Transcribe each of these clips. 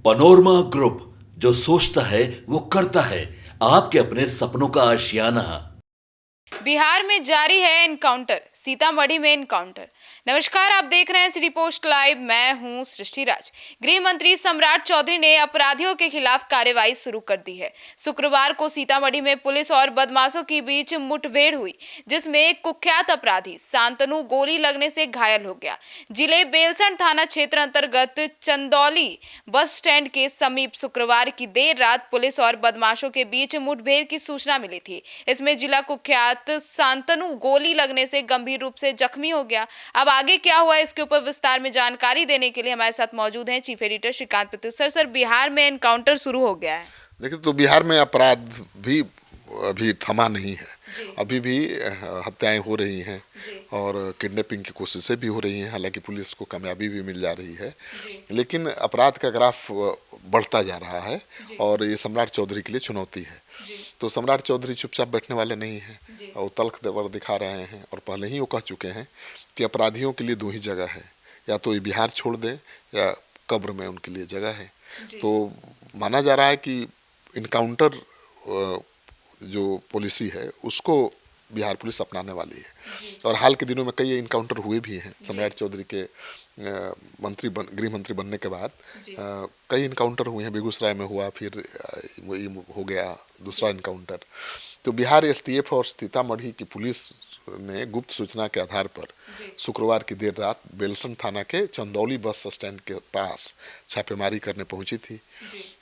Panorama group, जो सोचता है वो करता है। आपके अपने सपनों का आशियाना। बिहार में जारी है एनकाउंटर, सीतामढ़ी में एनकाउंटर। नमस्कार, आप देख रहे हैं सिटी पोस्ट लाइव। मैं हूं सृष्टि राज। गृह मंत्री सम्राट चौधरी ने अपराधियों के खिलाफ कार्रवाई शुरू कर दी है। शुक्रवार को सीतामढ़ी में पुलिस और बदमाशों के बीच मुठभेड़ हुई, जिसमें एक कुख्यात अपराधी शांतनु गोली लगने से घायल हो गया। जिले बेलसंड थाना क्षेत्र अंतर्गत चंदौली बस स्टैंड के समीप शुक्रवार की देर रात पुलिस और बदमाशों के बीच मुठभेड़ की सूचना मिली थी। इसमें जिला कुख्यात शांतनु गोली लगने से गंभीर रूप से जख्मी हो गया। अब आगे क्या हुआ, इसके ऊपर विस्तार में जानकारी देने के लिए हमारे साथ मौजूद हैं chief editor Shrikant Pratyush. Sir, Bihar में एनकाउंटर शुरू हो गया है। देखिए, तो बिहार में अपराध भी अभी थमा नहीं है। अभी भी हत्याएं हो रही हैं और किडनैपिंग की कोशिशें भी हो रही हैं। हालांकि पुलिस को कामयाबी भी मिल जा रही है, लेकिन अपराध का ग्राफ बढ़ता जा रहा है और ये सम्राट चौधरी के लिए चुनौती है। तो सम्राट चौधरी चुपचाप बैठने वाले नहीं हैं और तल्ख देवर दिखा रहे हैं और पहले ही वो कह चुके हैं कि अपराधियों के लिए दो ही जगह है, या तो ये बिहार छोड़ दें या कब्र में उनके लिए जगह है। तो माना जा रहा है कि इनकाउंटर जो पॉलिसी है उसको बिहार पुलिस अपनाने वाली है और हाल के दिनों में कई इनकाउंटर हुए भी हैं। सम्राट चौधरी के गृह मंत्री बनने के बाद कई इनकाउंटर हुए हैं। बेगूसराय में हुआ, फिर ये हो गया दूसरा इनकाउंटर। तो बिहार एसटीएफ और सीतामढ़ी की पुलिस ने गुप्त सूचना के आधार पर शुक्रवार की देर रात बेलसंड थाना के चंदौली बस स्टैंड के पास छापेमारी करने पहुंची थी।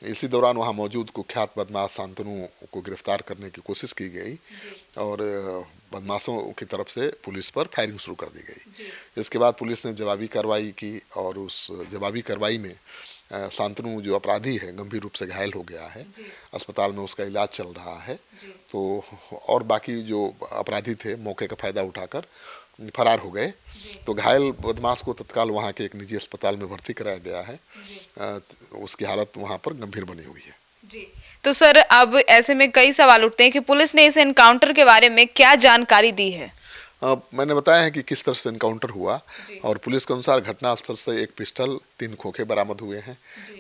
इसी दौरान वहां मौजूद कुख्यात बदमाश शांतनु को गिरफ्तार करने की कोशिश की गई और बदमाशों की तरफ से पुलिस पर फायरिंग शुरू कर दी गई। इसके बाद पुलिस ने जवाबी कार्रवाई की और उस जवाबी कार्रवाई में शांतनु जो अपराधी है गंभीर रूप से घायल हो गया है। अस्पताल में उसका इलाज चल रहा है। तो और बाकी जो अपराधी थे मौके का फायदा उठाकर फरार हो गए। तो घायल बदमाश को तत्काल वहां के एक निजी अस्पताल में भर्ती कराया गया है। उसकी हालत वहां पर गंभीर बनी हुई है। तो सर, अब ऐसे में कई सवाल उठते हैं कि पुलिस ने इस एनकाउंटर के बारे में क्या जानकारी दी है। मैंने बताया है कि किस तरह से एनकाउंटर हुआ और पुलिस के अनुसार घटनास्थल से एक पिस्टल, 3 खोखे बरामद हुए हैं।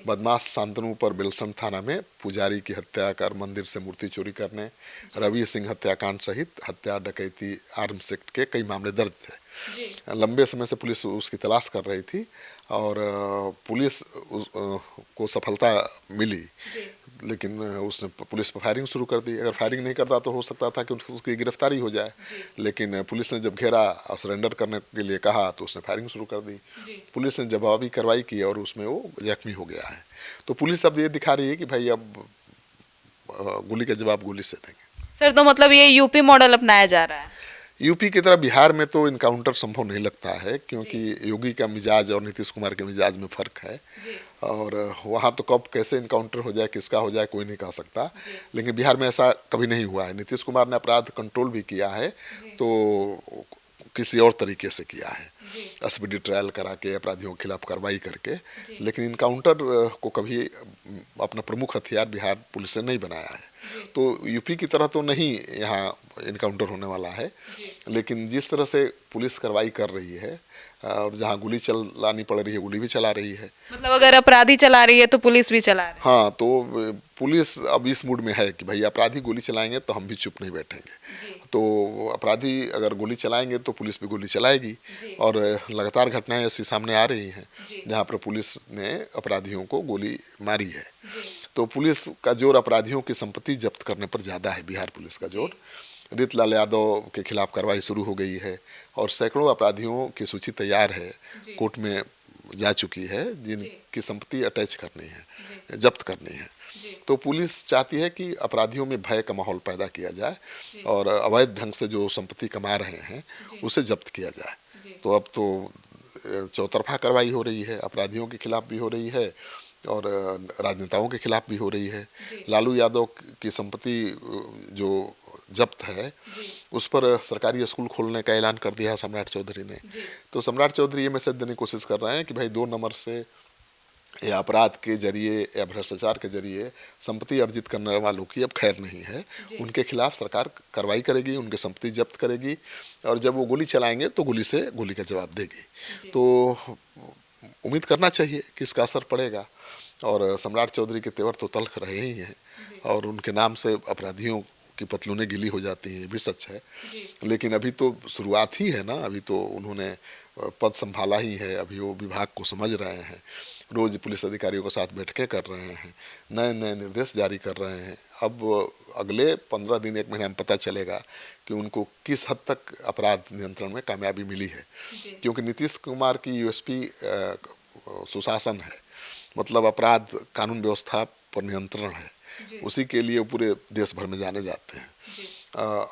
बदमाश शांतनु पर बेलसंड थाना में पुजारी की हत्या कर मंदिर से मूर्ति चोरी करने, रवि सिंह हत्याकांड सहित हत्या, डकैती, आर्म्स एक्ट के कई मामले दर्ज थे। लंबे समय से पुलिस उसकी तलाश कर रही थी और पुलिस को सफलता मिली, लेकिन उसने पुलिस पर फायरिंग शुरू कर दी। अगर फायरिंग नहीं करता तो हो सकता था कि उसकी गिरफ्तारी हो जाए, लेकिन पुलिस ने जब घेरा और सरेंडर करने के लिए कहा तो उसने फायरिंग शुरू कर दी। पुलिस ने जवाबी कार्रवाई की और उसमें वो जख्मी हो गया है। तो पुलिस अब ये दिखा रही है कि भाई अब गोली का जवाब गोली से देंगे। सर, तो मतलब ये यूपी मॉडल अपनाया जा रहा है। यूपी की तरह बिहार में तो इनकाउंटर संभव नहीं लगता है, क्योंकि योगी का मिजाज और नीतीश कुमार के मिजाज में फ़र्क है और वहाँ तो कब कैसे इनकाउंटर हो जाए, किसका हो जाए, कोई नहीं कह सकता। लेकिन बिहार में ऐसा कभी नहीं हुआ है। नीतीश कुमार ने अपराध कंट्रोल भी किया है तो किसी और तरीके से किया है, स्पीडी ट्रायल करा के अपराधियों के खिलाफ कार्रवाई करके। लेकिन इनकाउंटर को कभी अपना प्रमुख हथियार बिहार पुलिस ने नहीं बनाया है। तो यूपी की तरह तो नहीं यहाँ इनकाउंटर होने वाला है, लेकिन जिस तरह से पुलिस कार्रवाई कर रही है और जहाँ गोली चलानी पड़ रही है गोली भी चला रही है। मतलब अगर अपराधी चला रही है तो पुलिस भी चला रही है। हाँ, तो पुलिस अब इस मूड में है कि भाई अपराधी गोली चलाएंगे तो हम भी चुप नहीं बैठेंगे। तो अपराधी अगर गोली चलाएंगे तो पुलिस भी गोली चलाएगी और लगातार घटनाएं ऐसी सामने आ रही हैं जहाँ पर पुलिस ने अपराधियों को गोली मारी है। तो पुलिस का जोर अपराधियों की संपत्ति जब्त करने पर ज़्यादा है। बिहार पुलिस का जोर रीतलाल यादव के खिलाफ कार्रवाई शुरू हो गई है और सैकड़ों अपराधियों की सूची तैयार है, कोर्ट में जा चुकी है, जिनकी संपत्ति अटैच करनी है, जब्त करनी है। तो पुलिस चाहती है कि अपराधियों में भय का माहौल पैदा किया जाए और अवैध ढंग से जो संपत्ति कमा रहे हैं उसे जब्त किया जाए। तो अब तो चौतरफा कार्रवाई हो रही है, अपराधियों के खिलाफ भी हो रही है और राजनेताओं के खिलाफ भी हो रही है। लालू यादव की संपत्ति जो जब्त है उस पर सरकारी स्कूल खोलने का ऐलान कर दिया है सम्राट चौधरी ने। तो सम्राट चौधरी ये मैसेज देने की कोशिश कर रहे हैं कि भाई 2 नंबर से या अपराध के जरिए या भ्रष्टाचार के जरिए संपत्ति अर्जित करने वालों की अब खैर नहीं है। उनके खिलाफ सरकार कार्रवाई करेगी, उनकी संपत्ति जब्त करेगी और जब वो गोली चलाएंगे तो गोली से गोली का जवाब देगी। तो उम्मीद करना चाहिए कि इसका असर पड़ेगा और सम्राट चौधरी के तेवर तो तल्ख रहे ही हैं और उनके नाम से अपराधियों की पतलूनें गीली हो जाती हैं, ये भी सच है। लेकिन अभी तो शुरुआत ही है ना, अभी तो उन्होंने पद संभाला ही है, अभी वो विभाग को समझ रहे हैं, रोज पुलिस अधिकारियों के साथ बैठकें कर रहे हैं, नए नए निर्देश जारी कर रहे हैं। अब अगले 15 दिन 1 महीने में पता चलेगा कि उनको किस हद तक अपराध नियंत्रण में कामयाबी मिली है, क्योंकि नीतीश कुमार की यूएसपी सुशासन है, मतलब अपराध कानून व्यवस्था पर नियंत्रण है, उसी के लिए पूरे देश भर में जाने जाते हैं।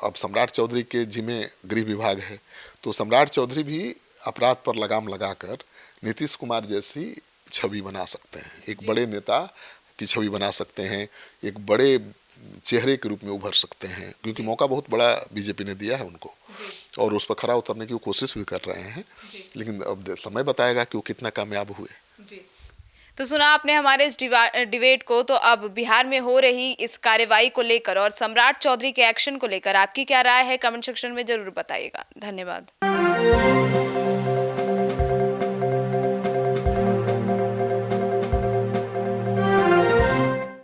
अब सम्राट चौधरी के जिम्मे गृह विभाग है, तो सम्राट चौधरी भी अपराध पर लगाम लगाकर नीतीश कुमार जैसी छवि बना सकते हैं, एक बड़े नेता की छवि बना सकते हैं, एक बड़े चेहरे के रूप में उभर सकते हैं, क्योंकि मौका बहुत बड़ा बीजेपी ने दिया है उनको और उस पर खरा उतरने की वो कोशिश भी कर रहे हैं। लेकिन अब समय बताएगा कि वो कितना कामयाब हुए। तो सुना आपने हमारे इस डिबेट को। तो अब बिहार में हो रही इस कार्रवाई को लेकर और सम्राट चौधरी के एक्शन को लेकर आपकी क्या राय है, कमेंट सेक्शन में जरूर बताइएगा। धन्यवाद।